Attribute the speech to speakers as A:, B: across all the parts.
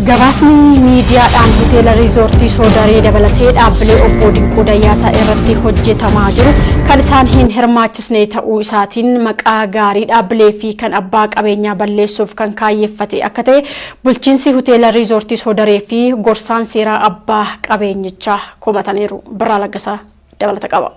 A: Gabaasni miidiyaadhaan hoteela riizoortii Soodaree dabalatee dhaabbilee obbo Dinquu Dayyaasaa irratti hojjetamaa jiru kan isaan hin hirmaachisne ta'uu isaatiin maqaa gaarii dhaabbilee fi kan abbaa qabeenyaa balleessuuf kan kaayyeeffate akka ta'e bulchiinsi hoteela riizoortii Soodaree fi gorsaan seeraa abbaa qabeenyichaa komataniiru. Birraa Laggasaa dabalata qaba.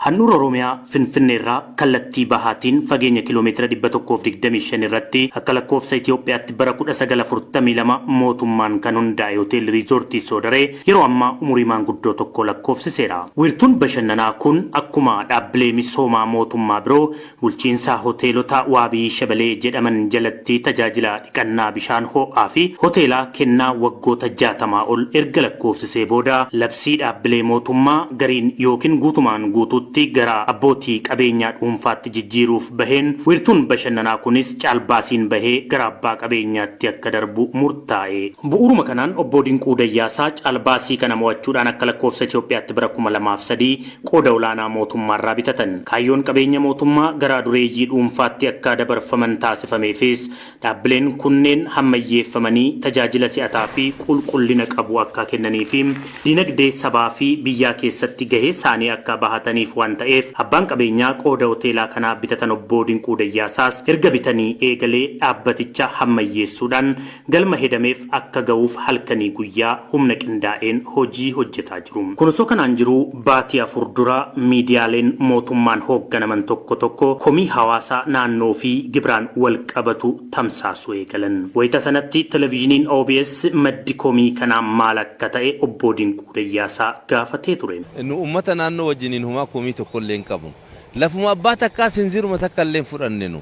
B: Handhuura Oromiyaa Finfinneerraa kallattii bahaatiin fageenya kiiloomeetira 125 irratti akka lakkoofsa Itoophiyaatti bara 1942 mootummaan kan hundaa'e hoteelli riizoortii Soodaree yeroo ammaa umurii maanguddoo tokko lakkoofsiseera. Wiirtuun bashannanaa kun akkuma dhaabbilee misoomaa mootummaa biroo bulchiinsa hoteelota Waabii Shabalee jedhaman jalatti tajaajila dhiqannaa bishaan ho'aa fi hoteelaa kennaa waggoota 60 ol erga lakkoofsisee booda labsii dhaabbilee mootummaa gariin yookiin guutumaan guutuutti gara abbootii qabeenyaa dhuunfaatti jijjiiruuf baheen wiirtuun bashannanaa kunis caalbaasiin bahee gara abbaa qabeenyaatti akka darbu murtaa'e. Bu'uuruma kanaan obbo Dinquu Dayyaasaa caalbaasii kana mo'achuudhaan akka lakkoofsa Itoophiyaatti bara 2003 qooda olaanaa mootummaarraa bitatan. Kaayyoon qabeenya mootummaa gara dureeyyii dhuunfaatti akka dabarfaman taasifameefis dhaabbileen kunneen hammayyeeffamanii tajaajila si'ataa fi qulqullina qabu akka kennanii fi dinagdee sabaa fi biyyaa keessatti gahee isaanii akka bahataniif waan ta'eef abbaan qabeenyaa qooda hoteelaa kanaa bitatan obbo Dinquu Dayyaasaas erga bitanii eegalee dhaabbaticha hammayyeessuudhaan galma hedameef akka ga'uuf halkanii guyyaa humna qindaa'een hojii hojjetaa jiru. Kun osoo kanaan jiru baatii 4 dura miidiyaaleen mootummaan hoogganaman tokko komii hawaasaa naannoo fi gibiraan wal qabatu tamsaasuu eegalan. Wayita sanatti televezyiiniin OBS maddi komii kanaa maal akka ta'e obbo Dinquu Dayyaasaa gaafatee ture.
C: Uummata naannoo wajjiniin humaa komii tokko illee qabu. Lafuma abbaa takkaa sinziruma takka illee fudhanne nu.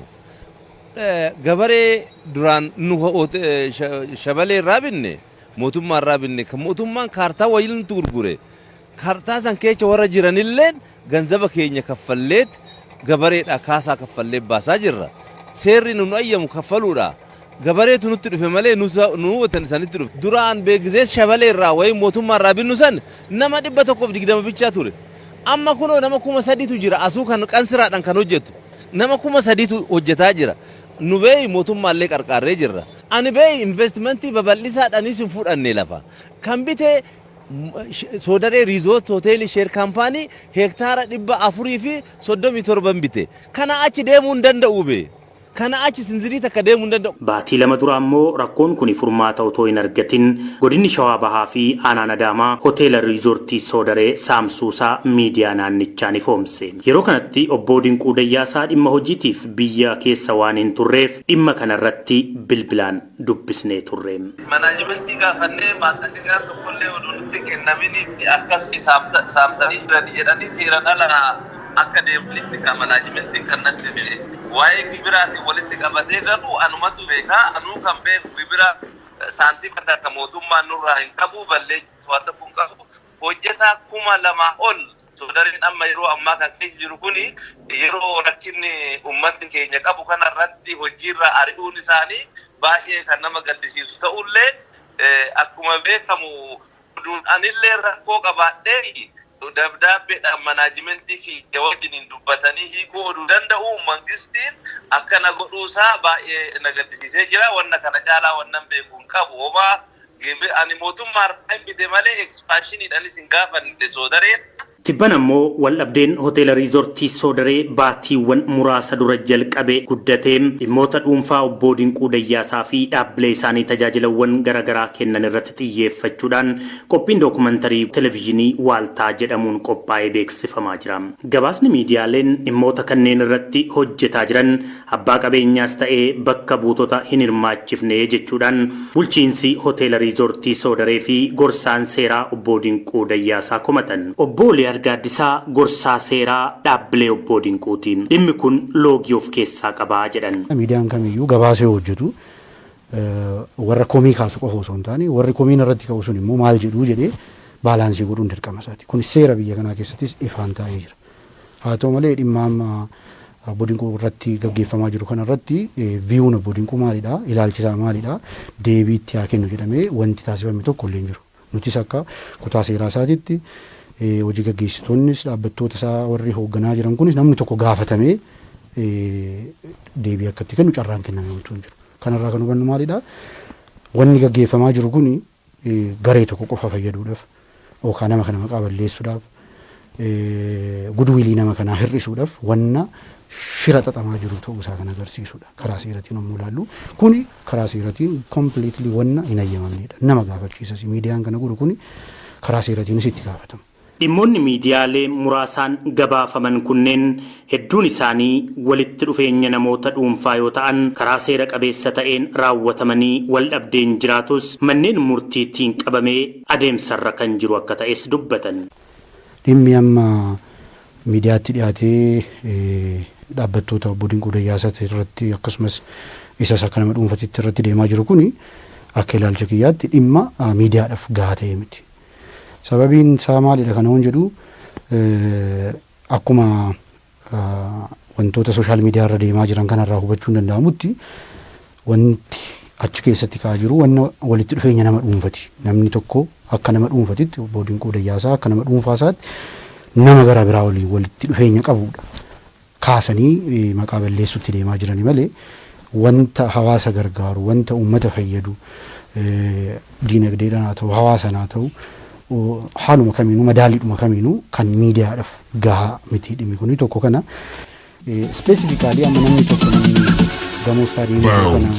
C: Gabaree duraan nu Shabalee irraa binne mootummaa irraa binne kan mootummaan kaartaa wayii nutti gurgure. Kaartaa san keessa warra jiranillee ganzaba keenya kaffalleet gabareedha kaasaa kaffallee baasaa jirra. Seerri nu ayyamu kaffaluudha. Gabareetu nutti dhufe malee nu watan sanitti dhufe. Duraan beekizee Shabalee irraa wayii mootummaa irraa binnu san nama 120 bichaa ture. Amma kunoo nama 3,000 jira asuu kan qansiraadhaan kan hojjetu nama 3,000 hojjetaa jira. Nu bee mootummaallee qarqaarree jirra. Ani bee investimentii babal'isaadhaanis hin fudhanne lafa. Kan bitee Soodaree Riizoort Hoteelii Sheer Kaampaanii hektaara 437 bite. Kana achi deemuu hin danda'u bee. Kana achi sinzirii takka deemuu hin danda'u.
B: Baatii lama dura ammoo rakkoon kun furmaata otoo hin argatin godinni Shawaa Bahaa fi Aanaan Adaamaa hoteela riizoortii Soodaree saamsuusaa miidiyaa naannichaan ifoomse. Yeroo kanatti obbo Dinquu Dayyaasaa dhimma hojiitiif biyya keessa waan hin turreef dhimma kanarratti bilbilaan dubbisnee turre.
D: Manaajimentii gaafannee maasnaqaa tokkollee oduutti kennaminiif akkasii saamsanii jiran jedhanii seeraan ala akka deemlitti kan manaajimentiin kan natti waa'ee gibiraatiin walitti qabatee garuu anumatu beekaa anuu kan beeku gibira saantima akka mootummaan nurraa hin qabu ballee to'ata kun qabu hojjetaa 2,000 ol Soodareen amma yeroo ammaa kan keessa jiru kuni yeroo rakkinni uummatni keenya qabu kanarratti hojiirra ari'uun isaanii baay'ee kan nama gaddisiisu ta'ullee akkuma beekamu anillee rakkoo qabaadhee dabdaabbeedhaan manaajimentii kiyya wajjiniin dubbatanii hiikuu oduu danda'u mangistiin akkana godhuusaa baay'ee na gaddisiisee jira. Wanna kana caalaa wannan beekuun qabu homaa ani mootummaa irraa hin bite malee ekspaanshiniidhaanis hin gaafanne Soodareen.
B: Tibban ammoo waldhabdeen hoteela riizoortii Soodaree baatiiwwan muraasa dura jalqabe guddateen dhimmoota dhuunfaa obbo Dinquu Dayyaasaa fi dhaabbilee isaanii tajaajilawwan garaagaraa kennan irratti xiyyeeffachuudhaan qophiin dookumantarii televezyiinii Waaltaa jedhamuun qophaa'ee beeksifamaa jira. Gabaasni miidiyaaleen dhimmoota kanneen irratti hojjetaa jiran abbaa qabeenyaas ta'ee bakka buutota hin hirmaachifne jechuudhaan bulchiinsi hoteela riizoortii Soodaree fi gorsaan seeraa obbo Dinquu Dayyaasaa komatan. Obbo Gaaddisaa gorsaa seeraa dhaabbilee obbo Dinquutiin dhimmi kun loogii of keessaa qabaa jedhan.
E: Miidiyaan kamiyyuu gabaasee hojjetu warra komii kaasu qofa osoo hin taane warri komiin irratti ka'u sun immoo maal jedhuu jedhee baalaansii godhuun dirqama isaati. Kun seera biyya kanaa keessattis ifaan taa'ee jira. Haa ta'u malee dhimma amma obbo Dinquu irratti gaggeeffamaa jiru kanarratti viiyuun obbo Dinquu maalidha? Ilaalchisaa maalidha? Deebii itti haa kennu jedhamee wanti taasifame tokko illee hin jiru. Nutis akka kutaa seeraa isaatiitti hojii gaggeessitoonnis dhaabbattoota isaa warri hoogganaa jiran kunis namni tokko gaafatamee deebii akka itti kennu carraan kenname wanti hin jiru. Kanarraa kan hubannu maalidha? wanni gaggeeffamaa jiru kun garee tokko qofa fayyaduudhaaf yookaan nama kana maqaa balleessuudhaaf gudwiilii nama kanaa hir'isuudhaaf wanna shira xaxamaa jiru ta'uu isaa kan agarsiisudha. Karaa seeratiin yommuu ilaallu kuni karaa seeratiin completely wanna hin ayyamamnedha. Nama gaafachiisas miidiyaan kana godhu kuni karaa seeratiinis itti gaafatama.
B: Dhimmoonni miidiyaalee muraasaan gabaafaman kunneen hedduun isaanii walitti dhufeenya namoota dhuunfaa yoo ta'an karaa seera qabeessa ta'een raawwatamanii wal dhabdeen jiraatus manneen murtiitiin qabamee adeemsarra kan jiru akka ta'es dubbatan.
E: Dhimmi amma miidiyaatti dhiyaatee dhaabbattoota obbo Dinquu Dayyaasaa irratti akkasumas isas akka nama dhuunfatitti irratti deemaa jiru kuni akka ilaalcha kiyyaatti dhimma miidiyaadhaaf gahaa ta'e miti. Sababiin isaa maalidha kana hoon jedhu akkuma wantoota sooshaal miidiyaa irra deemaa jiran kanarraa hubachuu hin danda'amutti wanti achi keessatti ka'aa jiru wanna walitti dhufeenya nama dhuunfati. Namni tokko akka nama dhuunfatitti obbo Dinquu Dayyaasaa akka nama dhuunfaasaatti nama gara biraa waliin walitti dhufeenya qabudha. Kaasanii maqaa balleessutti deemaa jirani malee wanta hawaasa gargaaru wanta uummata fayyadu diinagdeedhaan haa ta'u hawaasaan haa ta'u haaluma kamiinuu madaaliidhuma kamiinuu kan miidiyaadhaaf gahaa miti dhimmi kun tokko kana specifically amma namni tokko gamoo istaadiyeemii kana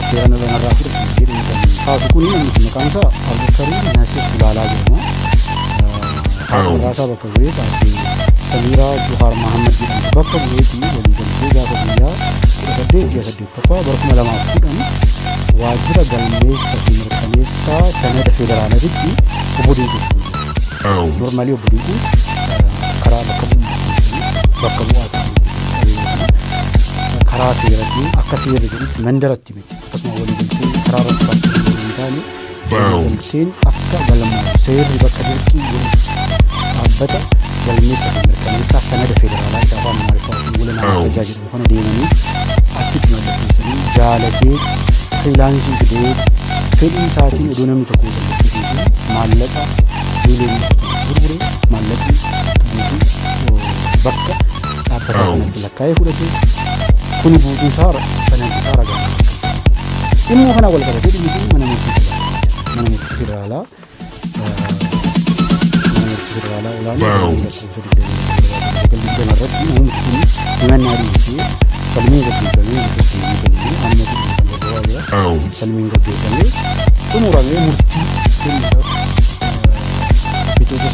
E: seeraan irraa fudhatu jedhanii kan kaasu kun namni maqaan isaa Abubakarii Naasir Ulaalaa jedhama. Hawaasaa bakka bu'ee taatee Samiraa Juhaar Mahammad jedhamu bakka bu'eetii waliigaltee gaafa guyyaa 18 bara 2010 waajjira galmeessa fi mirkaneessaa sanada federaalaatti obbo Dinquu normaalii obbo Dinquu karaa bakka bu'aa karaa seeratiin akka seerri jedhutti mandaratti miti akkasuma waliigaltee karaa irratti hin taane waliigalteen akka galmaa'u seerri bakka dirqii dhaabbata galmeessa fi mirkaneessaa sanada federaalaa isa afaan Amaariffaatiin wala nama tajaajilu kana deemanii achitti mallatteessanii jaalatee freelaansii fidee fedhii isaatiin iddoo namni tokko hojjechiisuu maallaqa miiliyoonii gurgure maallaqni guutuu bakka dhaabbata kanatti lakkaa'ee fudhate kuni guutuu isaa sanadii isaa ragaa dhimmoo kana wal qabatee dhimmi kun mana murtii federaalaa olaanaa irratti namni himannaa dhiyeessee falmii gaggeeffamee falmiin gaggeeffamee xumuramee murtii bitoota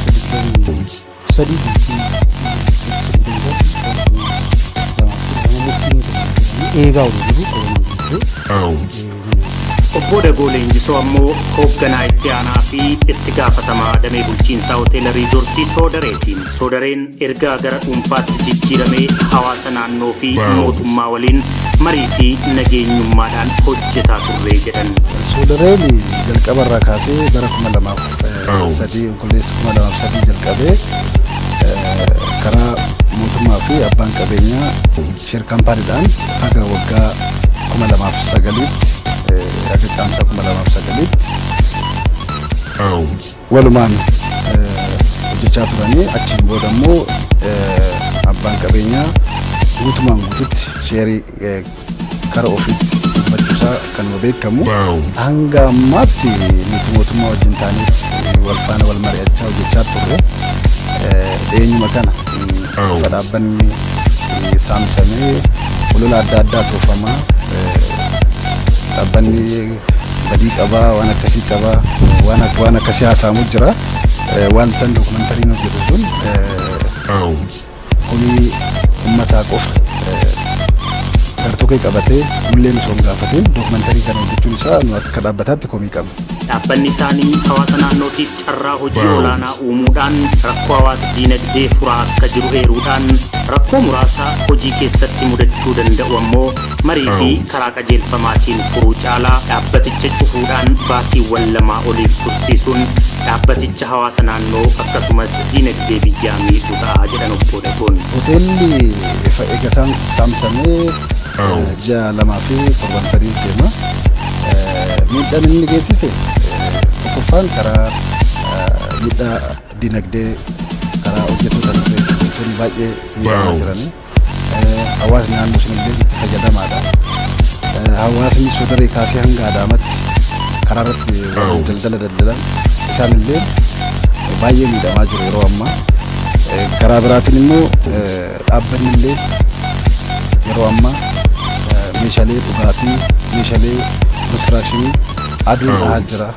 E: sadii eegaa
B: Obbo Dagoo Leenjisoo ammoo hoogganaa itti aanaa fi itti gaafatamaa damee bulchiinsaa hoteela riizoortii Soodareetiin. Soodareen ergaa gara dhuunfaatti jijjiiramee hawaasa naannoo fi mootummaa waliin marii fi nageenyummaadhaan hojjetaa turre jedhan.
F: Soodareen jalqabarraa kaasee bara 2003 qulqulleessa 2003 jalqabee karaa mootummaa fi abbaan qabeenyaa sheer kaampaaniidhaan haga waggaa 2009 akka caamsaa 2009 walumaan hojjechaa turanii achiin booda immoo abbaan qabeenyaa guutumaan guututti sheerii karaa ofiitti guddifachuusaa kanuma beekamu hanga ammaatti nuti mootummaa wajjin taanee wal faana wal mari'achaa hojjechaa turre eenyuma kana dhaabbanni saamsamee olola adda addaa toofamaa dhaabbanni badii qabaa waan akkasii qabaa waan akkasii haasa'amu jira wanta dokumentariin hojjetu sun kuni uummataa qofa gartokkee qabatee mullee osoo hin gaafatiin dokumentarii kana hojjechuun isaa nu akka dhaabbataatti komii qabna.
B: Dhaabbanni isaanii hawaasa naannootiif carraa hojii olaanaa uumuudhaan rakkoo hawaasa diinagdee furaa akka jiru eeruudhaan rakkoo muraasa hojii keessatti mudachuu danda'u ammoo marii fi karaa qajeelfamaatiin furuu caalaa dhaabbaticha cufuudhaan baatiiwwan lamaa oliif tursiisuun dhaabbaticha hawaasa naannoo akkasumas diinagdee biyyaa miidhuu ta'a jedhan obbo Dagoon.
F: Hoteelli eegasaan saamsamee ji'a 2 fi 7 deema. Miidhaan inni geessise tokkoffaan karaa miidhaa dinagdee karaa hojjettoota hojjettoonni baay'ee miidhamaa jiranii hawaasni naannoo sun illee itti fayyadamaadha. Hawaasni Soodaree kaasee hanga Adaamaatti karaa irratti daldala daldalan isaanillee baay'ee miidhamaa jiru yeroo ammaa. Karaa biraatiin immoo dhaabbanni illee yeroo ammaa meeshaalee dhugaatii, meeshaalee konistirakshinii aduu ta'aa jira.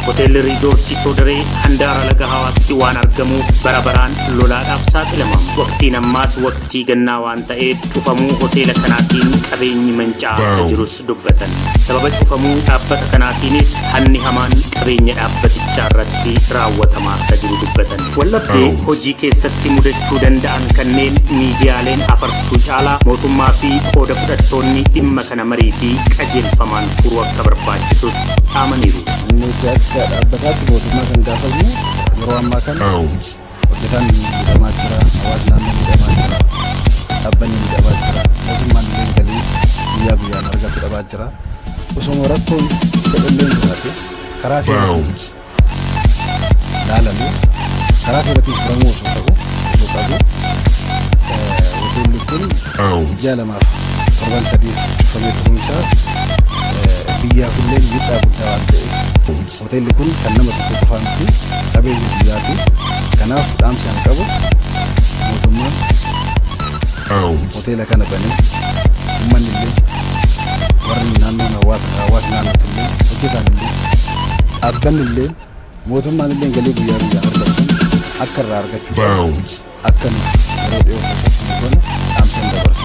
B: Hoteelli riizoortii Soodaree handaara laga Hawaasitti waan argamuuf bara baraan lolaadhaaf saaxilama. Waqtiin ammaas waqtii gannaa waan ta'eef cufamuu hoteela kanaatiin qabeenyi manca'aa akka jirus dubbatan. Sababa cufamuu dhaabbata kanaatiinis hanni hamaan qabeenya dhaabbatichaa irratti raawwatamaa akka jiru dubbatan. Wallabdee hojii keessatti mudachuu danda'an kanneen miidiyaaleen afarsuu caalaa mootummaa fi qooda fudhattoonni dhimma kana marii fi qajeelfamaan furuu akka barbaachisus dhaamaniiru.
F: Dhaabbataatti mootummaa kan gaafatu yeroo ammaa kana hojjetaan miidhamaa jira, hawaasni naannoo miidhamaa jira, dhaabbanni miidhamaa jira, mootummaan illee galii guyyaa guyyaan argatu dhabaa jira. Osoo rakkoon ta'ellee jiraate karaa seeraatiin ilaalamee karaa seeraatiin furamuu osoo qabu hoteelli kun ji'a 2-7 cufamee turuun isaa biyyaaf illee miidhaa guddaa waan ta'eef hoteelli kun kan nama tokko qofaa miti qabeenya biyyaati. Kanaaf dhaamsi an qabu mootummaan hoteela kana banee uummanni illee warri naannoon hawaasa naannootti illee hojjetaan illee dhaabbanni illee mootummaan illee galii guyyaa guyyaa argatu akka irraa argachuu akka yeroo dhiyoo keessatti dhaamsa dabarsa.